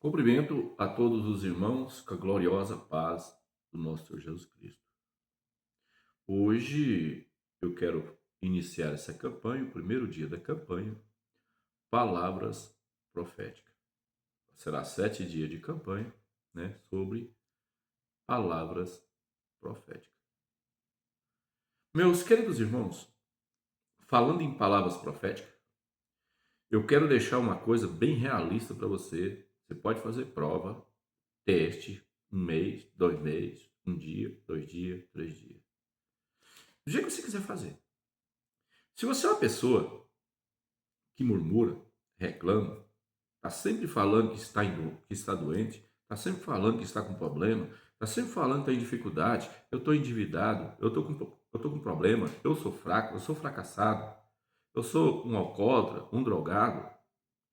Cumprimento a todos os irmãos com a gloriosa paz do nosso Senhor Jesus Cristo. Hoje eu quero iniciar essa campanha, o primeiro dia da campanha, Palavras Proféticas. Será 7 dias de campanha, né, sobre palavras proféticas. Meus queridos irmãos, falando em palavras proféticas, eu quero deixar uma coisa bem realista para você. Você pode fazer prova, teste, 1 mês, 2 meses, 1 dia, 2 dias, 3 dias. Do jeito que você quiser fazer. Se você é uma pessoa que murmura, reclama, está sempre falando que está doente, está sempre falando que está com problema, está sempre falando que está em dificuldade, eu estou endividado, eu tô com problema, eu sou fraco, eu sou fracassado, eu sou um alcoólatra, um drogado,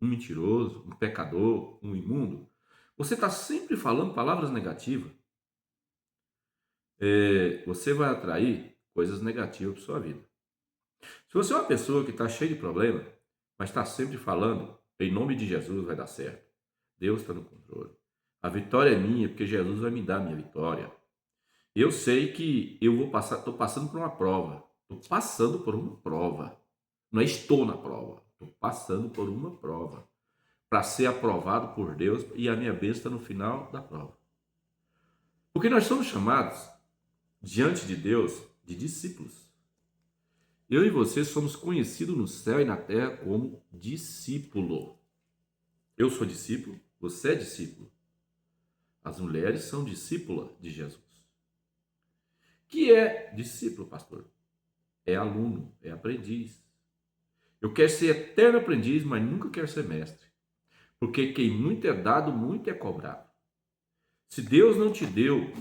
um mentiroso, um pecador, um imundo. Você está sempre falando palavras negativas. Você vai atrair coisas negativas para sua vida. Se você é uma pessoa que está cheia de problema, mas está sempre falando, em nome de Jesus vai dar certo. Deus está no controle. A vitória é minha, porque Jesus vai me dar a minha vitória. Eu sei que eu vou passar, estou passando por uma prova. Estou passando por uma prova. Não é estou na prova. Estou passando por uma prova. Para ser aprovado por Deus e a minha bênção está no final da prova. Porque nós somos chamados, diante de Deus, de discípulos. Eu e você somos conhecidos no céu e na terra como discípulo. Eu sou discípulo, você é discípulo. As mulheres são discípulas de Jesus. Que é discípulo, pastor? É aluno, é aprendiz. Eu quero ser eterno aprendiz, mas nunca quero ser mestre. Porque quem muito é dado, muito é cobrado. Se Deus não te deu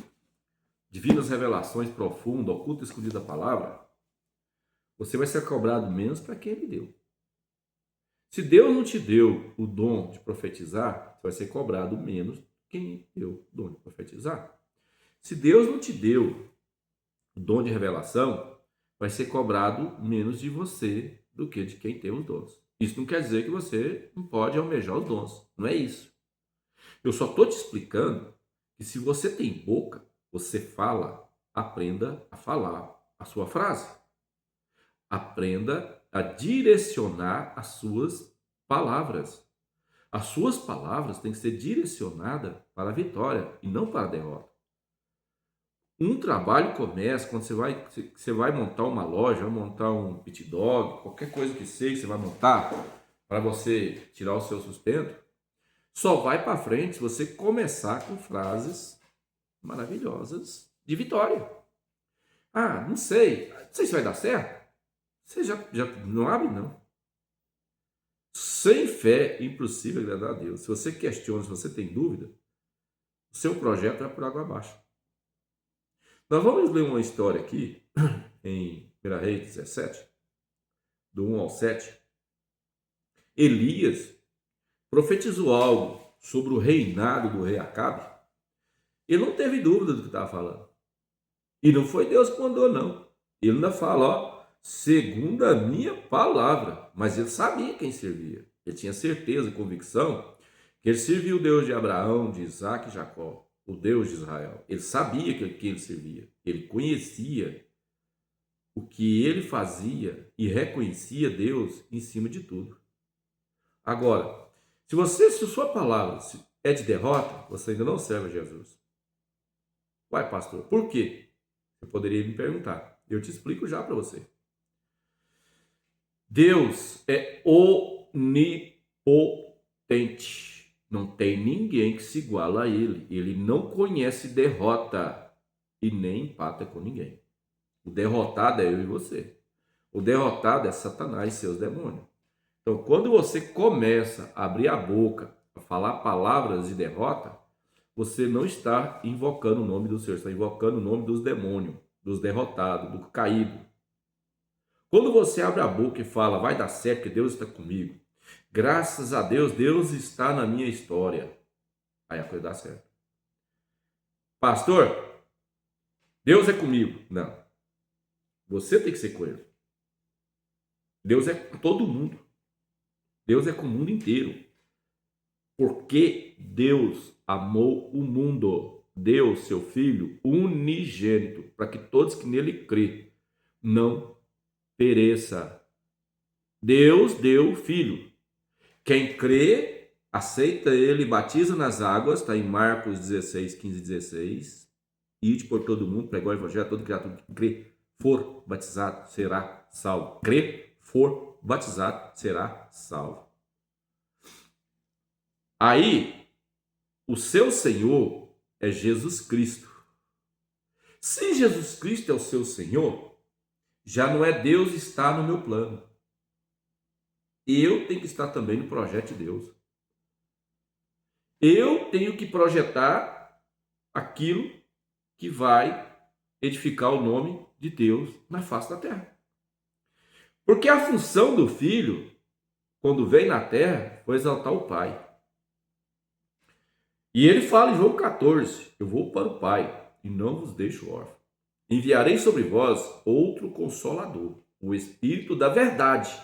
divinas revelações profundas, oculta e escondida da palavra, você vai ser cobrado menos para quem Ele deu. Se Deus não te deu o dom de profetizar, você vai ser cobrado menos quem deu o dom de profetizar. Se Deus não te deu o dom de revelação, vai ser cobrado menos de você do que de quem tem os dons. Isso não quer dizer que você não pode almejar os dons. Não é isso. Eu só estou te explicando que se você tem boca, você fala, aprenda a falar a sua frase. Aprenda a direcionar as suas palavras. As suas palavras têm que ser direcionadas para a vitória e não para a derrota. Um trabalho começa quando você vai montar uma loja, vai montar um pit dog, qualquer coisa que seja, você vai montar para você tirar o seu sustento, só vai para frente se você começar com frases maravilhosas de vitória. Ah, não sei se vai dar certo. Você já não abre, não. Sem fé é impossível agradar a Deus. Se você questiona, se você tem dúvida, o seu projeto vai por água abaixo. Nós vamos ler uma história aqui, em 1 Reis 17, do 1 ao 7. Elias profetizou algo sobre o reinado do rei Acabe. Ele não teve dúvida do que estava falando. E não foi Deus que mandou, não. Ele ainda fala, ó, segundo a minha palavra. Mas ele sabia quem servia. Ele tinha certeza e convicção que ele servia o Deus de Abraão, de Isaac e Jacó, o Deus de Israel. Ele sabia que ele servia. Ele conhecia o que ele fazia e reconhecia Deus em cima de tudo. Agora, se sua palavra é de derrota, você ainda não serve a Jesus. Uai, pastor, por quê? Você poderia me perguntar. Eu te explico já para você. Deus é onipotente. Não tem ninguém que se iguala a ele. Ele não conhece derrota e nem empata com ninguém. O derrotado é eu e você. O derrotado é Satanás e seus demônios. Então, quando você começa a abrir a boca, a falar palavras de derrota, você não está invocando o nome do Senhor, está invocando o nome dos demônios, dos derrotados, do caído. Quando você abre a boca e fala, vai dar certo, que Deus está comigo. Graças a Deus, Deus está na minha história. Aí a coisa dá certo. Pastor, Deus é comigo. Não. Você tem que ser com ele. Deus é com todo mundo. Deus é com o mundo inteiro. Porque Deus amou o mundo, deu seu Filho unigênito, para que todos que nele crê não pereça. Deus deu o Filho. Quem crê, aceita ele, batiza nas águas, está em Marcos 16, 15 e 16. Ide por todo mundo, pregar o evangelho a todo criatura que crê, for batizado, será salvo. Crê, for batizado, será salvo. Aí, o seu Senhor é Jesus Cristo. Se Jesus Cristo é o seu Senhor, já não é Deus estar no meu plano. Eu tenho que estar também no projeto de Deus. Eu tenho que projetar aquilo que vai edificar o nome de Deus na face da terra. Porque a função do Filho, quando veio na terra, foi exaltar o Pai. E ele fala em João 14, eu vou para o Pai e não vos deixo órfão. Enviarei sobre vós outro Consolador, o Espírito da verdade,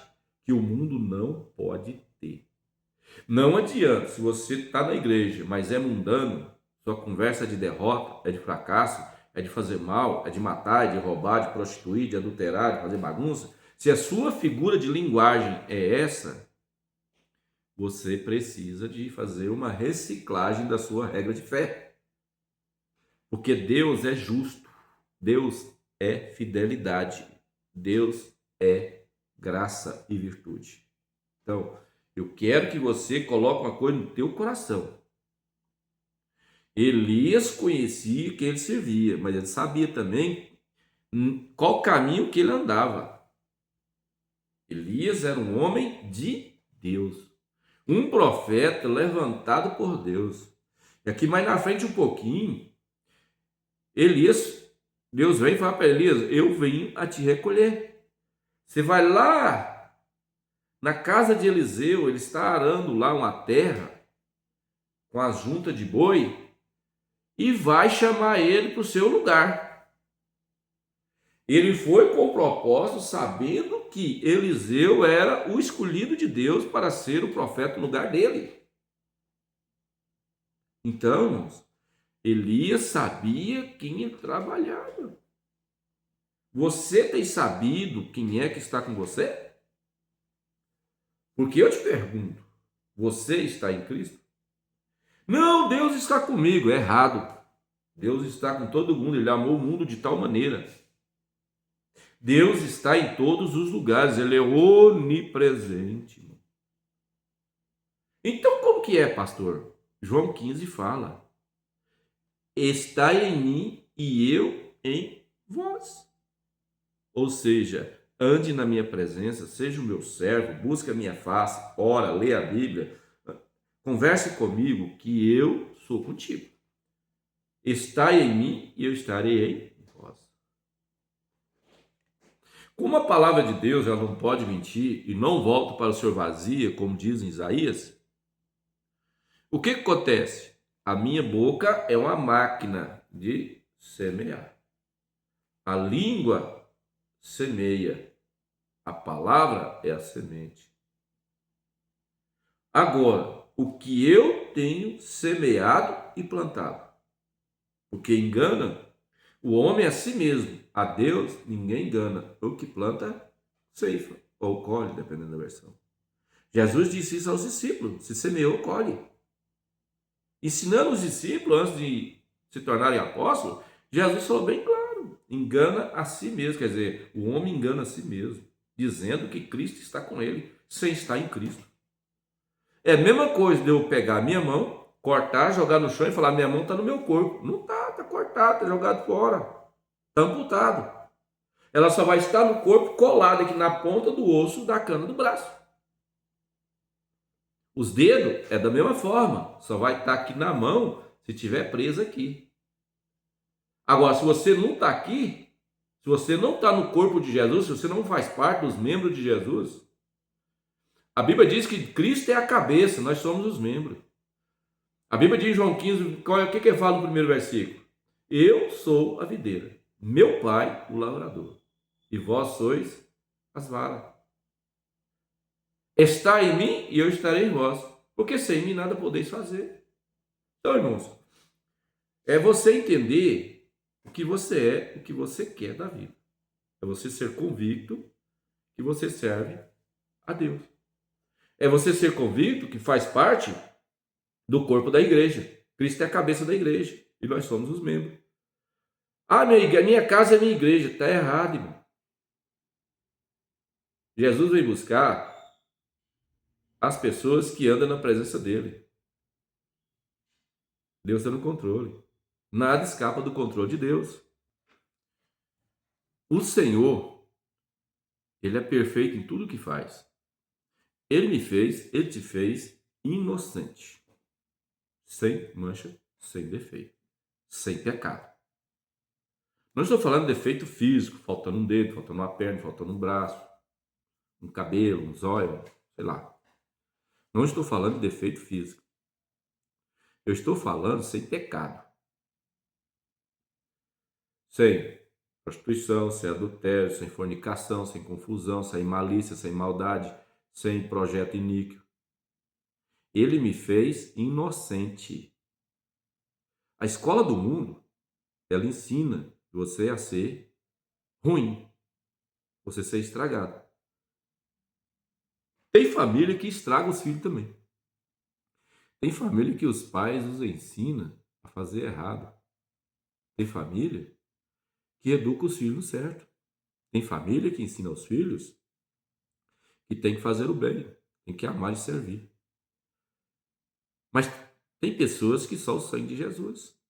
que o mundo não pode ter. Não adianta, se você está na igreja, mas é mundano, sua conversa é de derrota, é de fracasso, é de fazer mal, é de matar, é de roubar, de prostituir, de adulterar, de fazer bagunça. Se a sua figura de linguagem é essa, você precisa de fazer uma reciclagem da sua regra de fé. Porque Deus é justo, Deus é fidelidade, Deus é graça e virtude. Então, eu quero que você coloque uma coisa no teu coração. Elias conhecia quem ele servia, mas ele sabia também qual caminho que ele andava. Elias era um homem de Deus, um profeta levantado por Deus. E aqui mais na frente um pouquinho, Elias, Deus vem e fala para Elias, eu venho a te recolher. Você vai lá na casa de Eliseu, ele está arando lá uma terra com as juntas de boi e vai chamar ele para o seu lugar. Ele foi com o propósito, sabendo que Eliseu era o escolhido de Deus para ser o profeta no lugar dele. Então, irmãos, Elias sabia quem ele trabalhava. Você tem sabido quem é que está com você? Porque eu te pergunto, você está em Cristo? Não, Deus está comigo. É errado. Deus está com todo mundo. Ele amou o mundo de tal maneira. Deus está em todos os lugares. Ele é onipresente. Então, como que é, pastor? João 15 fala. Está em mim e eu em vós. Ou seja, ande na minha presença, seja o meu servo, busque a minha face, ora, leia a Bíblia, converse comigo que eu sou contigo. Está em mim e eu estarei em vós. Como a palavra de Deus ela não pode mentir e não volta para o Senhor vazia, como diz em Isaías, o que acontece? A minha boca é uma máquina de semear. A língua semeia. A palavra é a semente. Agora, o que eu tenho semeado e plantado? Porque engana o homem a si mesmo. A Deus ninguém engana. O que planta, ceifa ou colhe, dependendo da versão. Jesus disse isso aos discípulos. Se semeou, colhe. Ensinando os discípulos antes de se tornarem apóstolos, Jesus falou bem claro, engana a si mesmo, quer dizer, o homem engana a si mesmo, dizendo que Cristo está com ele, sem estar em Cristo. É a mesma coisa de eu pegar a minha mão, cortar, jogar no chão e falar, minha mão está no meu corpo. Não está, está cortado, está jogado fora, está amputado. Ela só vai estar no corpo colada aqui na ponta do osso da cana do braço. Os dedos é da mesma forma, só vai estar aqui na mão se estiver preso aqui. Agora, se você não está aqui, se você não está no corpo de Jesus, se você não faz parte dos membros de Jesus, a Bíblia diz que Cristo é a cabeça, nós somos os membros. A Bíblia diz em João 15, o que ele fala no primeiro versículo? Eu sou a videira, meu pai o lavrador, e vós sois as varas. Está em mim e eu estarei em vós. Porque sem mim nada podeis fazer. Então, irmãos, é você entender o que você é, o que você quer da vida. É você ser convicto que você serve a Deus. É você ser convicto que faz parte do corpo da igreja. Cristo é a cabeça da igreja e nós somos os membros. Ah, minha casa é minha igreja. Está errado, irmão. Jesus veio buscar as pessoas que andam na presença dele. Deus está no controle. Nada escapa do controle de Deus. O Senhor, ele é perfeito em tudo que faz. Ele me fez, ele te fez inocente. Sem mancha, sem defeito, sem pecado. Não estou falando de defeito físico, faltando um dedo, faltando uma perna, faltando um braço, um cabelo, um zóio, sei lá. Não estou falando de defeito físico. Eu estou falando sem pecado. Sem prostituição, sem adultério, sem fornicação, sem confusão, sem malícia, sem maldade, sem projeto iníquo. Ele me fez inocente. A escola do mundo, ela ensina você a ser ruim, você ser estragado. Tem família que estraga os filhos também. Tem família que os pais os ensinam a fazer errado. Tem família que educa os filhos certo. Tem família que ensina aos filhos que tem que fazer o bem, tem que amar e servir. Mas tem pessoas que só o sangue de Jesus.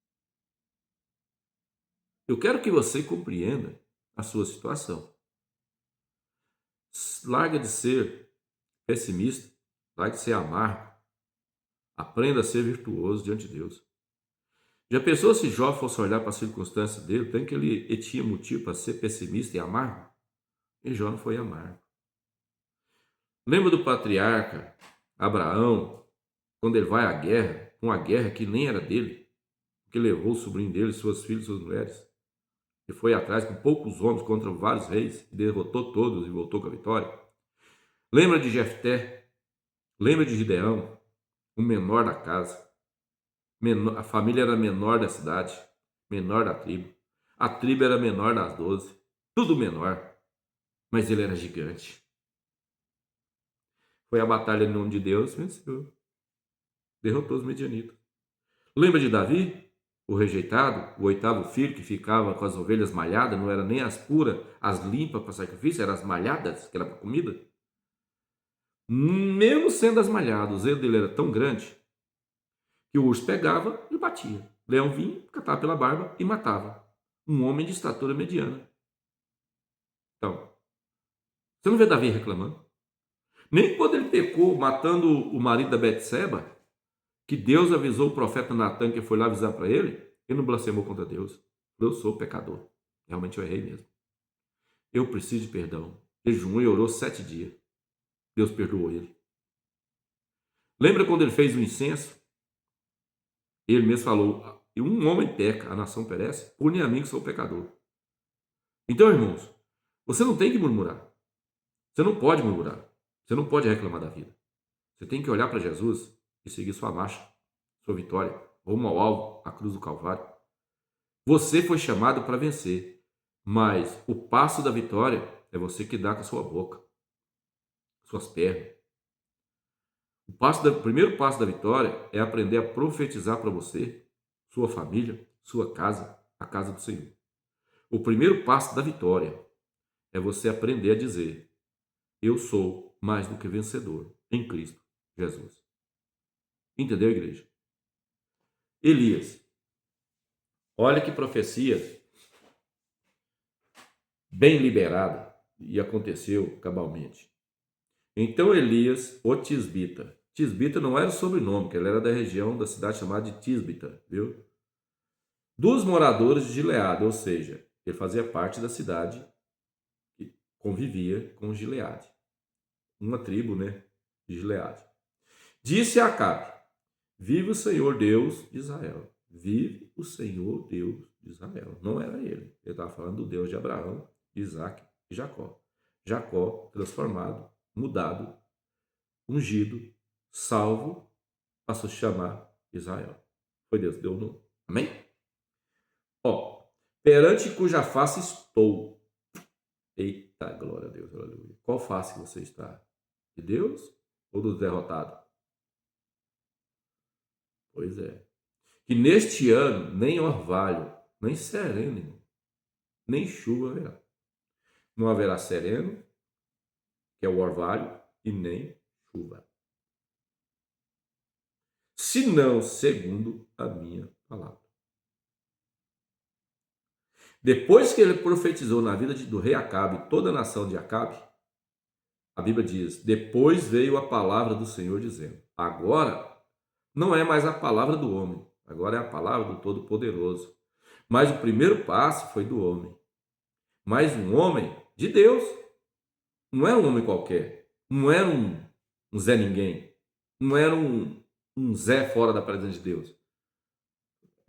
Eu quero que você compreenda a sua situação. Larga de ser pessimista, larga de ser amargo. Aprenda a ser virtuoso diante de Deus. Já pensou se Jó fosse olhar para a circunstância dele, tem que ele tinha motivo para ser pessimista e amargo? E Jó não foi amargo. Lembra do patriarca Abraão, quando ele vai à guerra, uma guerra que nem era dele, que levou o sobrinho dele, suas filhas, suas mulheres, e foi atrás com poucos homens contra vários reis, e derrotou todos e voltou com a vitória. Lembra de Jefté? Lembra de Gideão, o menor da casa? A família era menor da cidade, menor da tribo. A tribo era menor das 12, tudo menor, mas ele era gigante. Foi a batalha em nome de Deus, venceu. Derrotou os medianitas. Lembra de Davi? O rejeitado, o oitavo filho que ficava com as ovelhas malhadas, não era nem as puras, as limpas para sacrifício, eram as malhadas, que era para comida. Mesmo sendo as malhadas, o zelo dele era tão grande que o urso pegava e batia. O leão vinha, catava pela barba e matava. Um homem de estatura mediana. Então, você não vê Davi reclamando? Nem quando ele pecou matando o marido da Betseba, que Deus avisou o profeta Natan que foi lá avisar para ele, ele não blasfemou contra Deus. Eu sou pecador. Realmente eu errei mesmo. Eu preciso de perdão. Jejuou e orou 7 dias. Deus perdoou ele. Lembra quando ele fez o incenso? Ele mesmo falou, um homem peca, a nação perece, por nem a mim que sou pecador. Então, irmãos, você não tem que murmurar. Você não pode murmurar. Você não pode reclamar da vida. Você tem que olhar para Jesus e seguir sua marcha, sua vitória, rumo ao alvo, a cruz do Calvário. Você foi chamado para vencer, mas o passo da vitória é você que dá com a sua boca, suas pernas. O primeiro passo da vitória é aprender a profetizar para você, sua família, sua casa, a casa do Senhor. O primeiro passo da vitória é você aprender a dizer: eu sou mais do que vencedor em Cristo Jesus. Entendeu, igreja? Elias. Olha que profecia bem liberada e aconteceu cabalmente. Então Elias, o Tisbita. Tisbita não era o sobrenome, que ele era da região da cidade chamada de Tisbita, viu? Dos moradores de Gileade, ou seja, ele fazia parte da cidade que convivia com Gileade. Uma tribo, né, de Gileade. Disse a Acabe: vive o Senhor Deus de Israel. Vive o Senhor Deus de Israel. Não era ele. Ele estava falando do Deus de Abraão, Isaac e Jacó. Jacó transformado, mudado, ungido, salvo passou a chamar Israel. Foi Deus que deu o nome. Amém? Ó, perante cuja face estou. Eita, glória a Deus, aleluia. Qual face você está? De Deus ou do derrotado? Pois é. Que neste ano nem orvalho, nem sereno, nem chuva haverá. Não haverá sereno, que é o orvalho, e nem chuva. Senão segundo a minha palavra. Depois que ele profetizou na vida do rei Acabe e toda a nação de Acabe, a Bíblia diz, depois veio a palavra do Senhor dizendo, agora não é mais a palavra do homem, agora é a palavra do Todo-Poderoso. Mas o primeiro passo foi do homem. Mas um homem de Deus, não era um homem qualquer, não era um Zé Ninguém, não era um Zé fora da presença de Deus.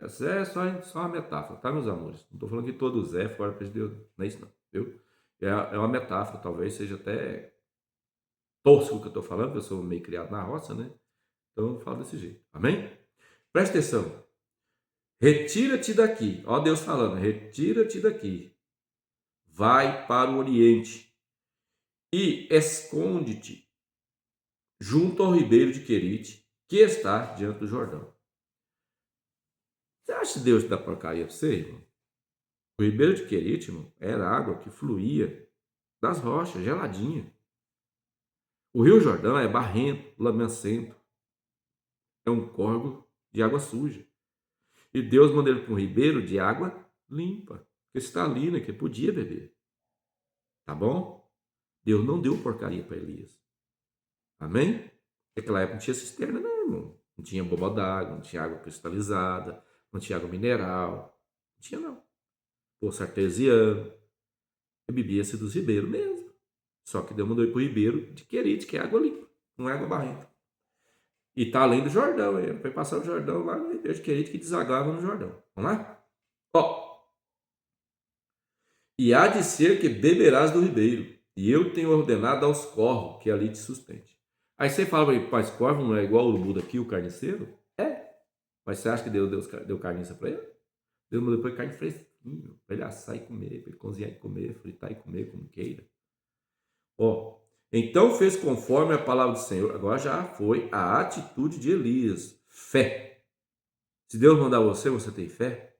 Zé é só uma metáfora, tá, meus amores? Não estou falando que todo Zé é fora da presença de Deus, não é isso não, viu? É uma metáfora, talvez seja até tosco o que eu estou falando, porque eu sou meio criado na roça, né? Então eu falo desse jeito, amém? Presta atenção. Retira-te daqui, ó Deus falando, retira-te daqui, vai para o Oriente e esconde-te junto ao ribeiro de Querite, que está diante do Jordão. Você acha que Deus dá porcaria para você, irmão? O ribeiro de Querite, irmão, era água que fluía das rochas, geladinha. O rio Jordão é barrento, lamacento, é um córrego de água suja. E Deus mandou ele para um ribeiro de água limpa, cristalina, que ele podia beber. Tá bom? Deus não deu porcaria para Elias. Amém? Naquela época não tinha cisterna, não, irmão. Não tinha bomba d'água, não tinha água cristalizada, não tinha água mineral. Não tinha, não. Poço artesiano. Eu bebia-se dos ribeiros mesmo. Só que Deus mandou ir para o ribeiro de Querite, que é água limpa, não é água barrenta. E está além do Jordão. Ele foi passar o Jordão lá no ribeiro de Querite, que desagava no Jordão. Vamos lá? Ó. E há de ser que beberás do ribeiro, e eu tenho ordenado aos corvos que ali te sustente. Aí você fala, mas corvo não é igual o urubu daqui, o carniceiro? É. Mas você acha que Deus deu carniça para ele? Deus mandou depois carne fresquinha, para ele assar e comer, para ele cozinhar e comer, fritar e comer como queira. Ó, então fez conforme a palavra do Senhor. Agora já foi a atitude de Elias. Fé. Se Deus mandar você, você tem fé?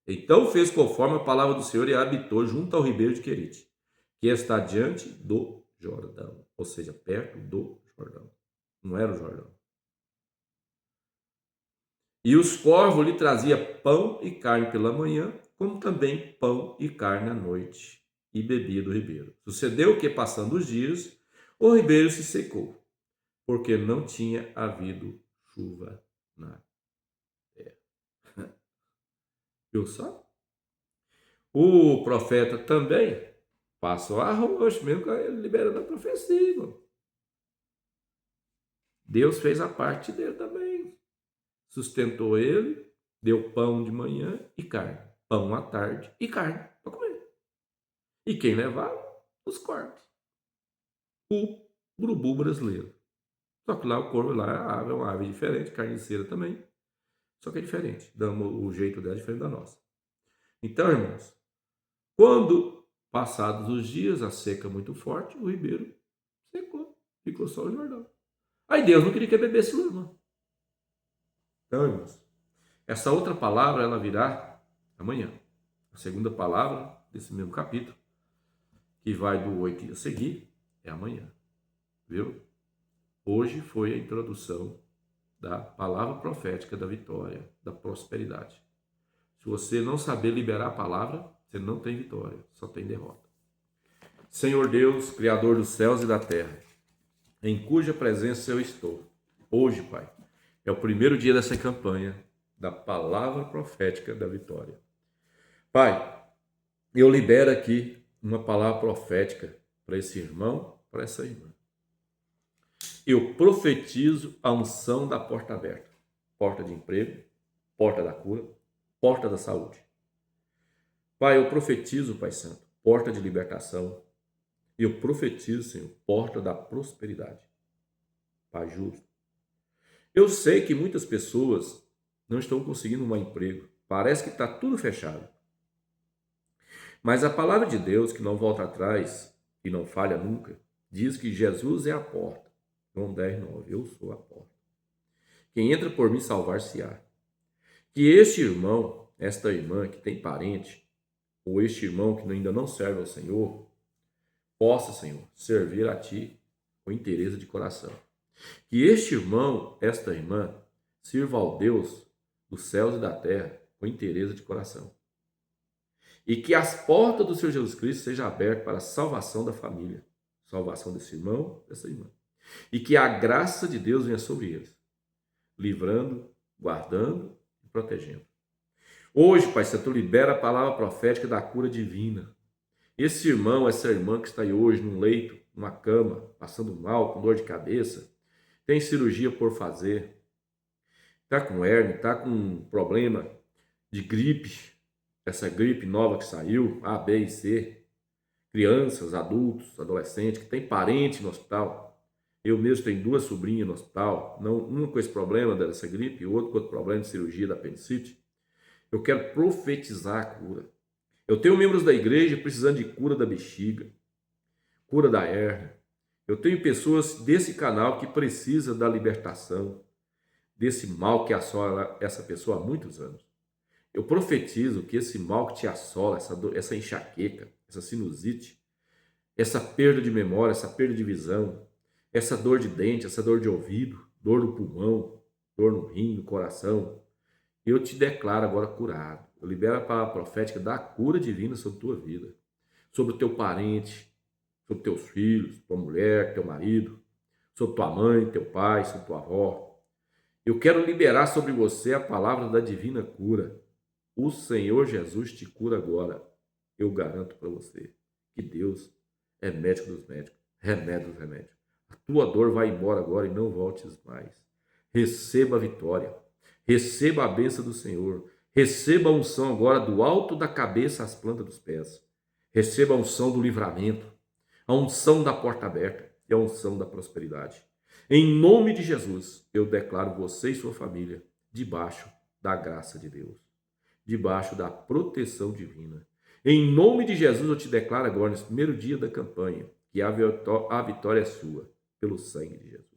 Então fez conforme a palavra do Senhor e habitou junto ao ribeiro de Querite, que está diante do Jordão, ou seja, perto do Jordão. Não era o Jordão. E os corvos lhe traziam pão e carne pela manhã, como também pão e carne à noite, e bebia do ribeiro. Sucedeu que, passando os dias, o ribeiro se secou, porque não tinha havido chuva na terra. Viu só? O profeta também passou arroz, mesmo ele liberando a profecia. Irmão. Deus fez a parte dele também. Sustentou ele, deu pão de manhã e carne. Pão à tarde e carne para comer. E quem levava? Os corvos. O urubu brasileiro. Só que lá o corvo lá é uma ave diferente, carniceira também. Só que é diferente. O jeito dela é diferente da nossa. Então, irmãos, quando passados os dias, a seca muito forte, o ribeiro secou. Ficou só o Jordão. Aí Deus não queria que bebesse lá, não. Então, irmãos, essa outra palavra, ela virá amanhã. A segunda palavra desse mesmo capítulo, que vai do 8 a seguir, é amanhã. Viu? Hoje foi a introdução da palavra profética da vitória, da prosperidade. Se você não saber liberar a palavra, você não tem vitória, só tem derrota. Senhor Deus, Criador dos céus e da terra, em cuja presença eu estou. Hoje, Pai, é o primeiro dia dessa campanha da palavra profética da vitória. Pai, eu libero aqui uma palavra profética para esse irmão, para essa irmã. Eu profetizo a unção da porta aberta. Porta de emprego, porta da cura, porta da saúde. Pai, eu profetizo, Pai Santo, porta de libertação. Eu profetizo, Senhor, porta da prosperidade. Pai justo. Eu sei que muitas pessoas não estão conseguindo um emprego. Parece que está tudo fechado. Mas a palavra de Deus, que não volta atrás e não falha nunca, diz que Jesus é a porta. João 10:9. Eu sou a porta. Quem entra por mim salvar-se-á. Que este irmão, esta irmã que tem parente, ou este irmão que ainda não serve ao Senhor, possa, Senhor, servir a Ti com interesse de coração. Que este irmão, esta irmã, sirva ao Deus dos céus e da terra com interesse de coração. E que as portas do Senhor Jesus Cristo sejam abertas para a salvação da família, salvação desse irmão, dessa irmã. E que a graça de Deus venha sobre eles, livrando, guardando e protegendo. Hoje, Pai Santo, libera a palavra profética da cura divina. Esse irmão, essa irmã que está aí hoje num leito, numa cama, passando mal, com dor de cabeça, tem cirurgia por fazer, está com hérnia, está com um problema de gripe, essa gripe nova que saiu, A, B e C, crianças, adultos, adolescentes, que tem parente no hospital. Eu mesmo tenho 2 sobrinhas no hospital, uma com esse problema dessa gripe e outro com outro problema de cirurgia da apendicite. Eu quero profetizar a cura. Eu tenho membros da igreja precisando de cura da bexiga, cura da hérnia. Eu tenho pessoas desse canal que precisam da libertação desse mal que assola essa pessoa há muitos anos. Eu profetizo que esse mal que te assola, essa enxaqueca, essa sinusite, essa perda de memória, essa perda de visão, essa dor de dente, essa dor de ouvido, dor no pulmão, dor no rim, no coração, eu te declaro agora curado. Eu libero a palavra profética da cura divina sobre a tua vida, sobre o teu parente, sobre teus filhos, tua mulher, teu marido, sobre tua mãe, teu pai, sobre tua avó. Eu quero liberar sobre você a palavra da divina cura. O Senhor Jesus te cura agora. Eu garanto para você que Deus é médico dos médicos, remédio dos remédios. A tua dor vai embora agora e não voltes mais. Receba a vitória. Receba a bênção do Senhor. Receba a unção agora do alto da cabeça às plantas dos pés. Receba a unção do livramento, a unção da porta aberta e a unção da prosperidade. Em nome de Jesus, eu declaro você e sua família debaixo da graça de Deus, debaixo da proteção divina. Em nome de Jesus, eu te declaro agora, nesse primeiro dia da campanha, que a vitória é sua, pelo sangue de Jesus.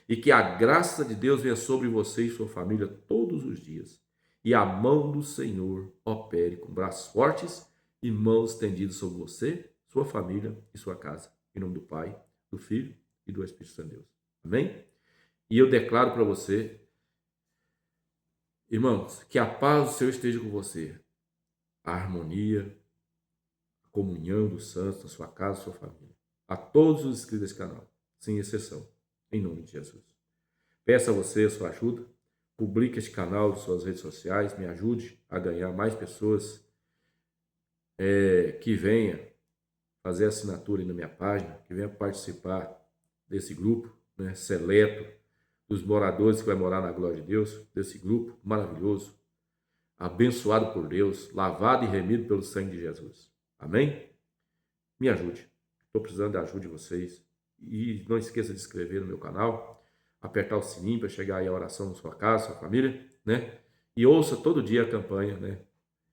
E que a graça de Deus venha sobre você e sua família todos os dias. E a mão do Senhor opere com braços fortes e mãos estendidas sobre você, sua família e sua casa. Em nome do Pai, do Filho e do Espírito Santo de Deus. Amém? E eu declaro para você, irmãos, que a paz do Senhor esteja com você. A harmonia, a comunhão dos santos na sua casa, na sua família. A todos os inscritos desse canal, sem exceção. Em nome de Jesus. Peço a você a sua ajuda. Publique este canal nas suas redes sociais. Me ajude a ganhar mais pessoas que venham fazer assinatura aí na minha página, que venham participar desse grupo, né, seleto, dos moradores que vai morar na glória de Deus, desse grupo maravilhoso, abençoado por Deus, lavado e remido pelo sangue de Jesus. Amém? Me ajude. Estou precisando da ajuda de vocês. E não esqueça de se inscrever no meu canal, apertar o sininho para chegar aí a oração na sua casa, sua família, né? E ouça todo dia a campanha, né?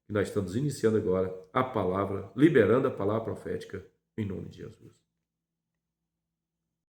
Que nós estamos iniciando agora a palavra, liberando a palavra profética em nome de Jesus.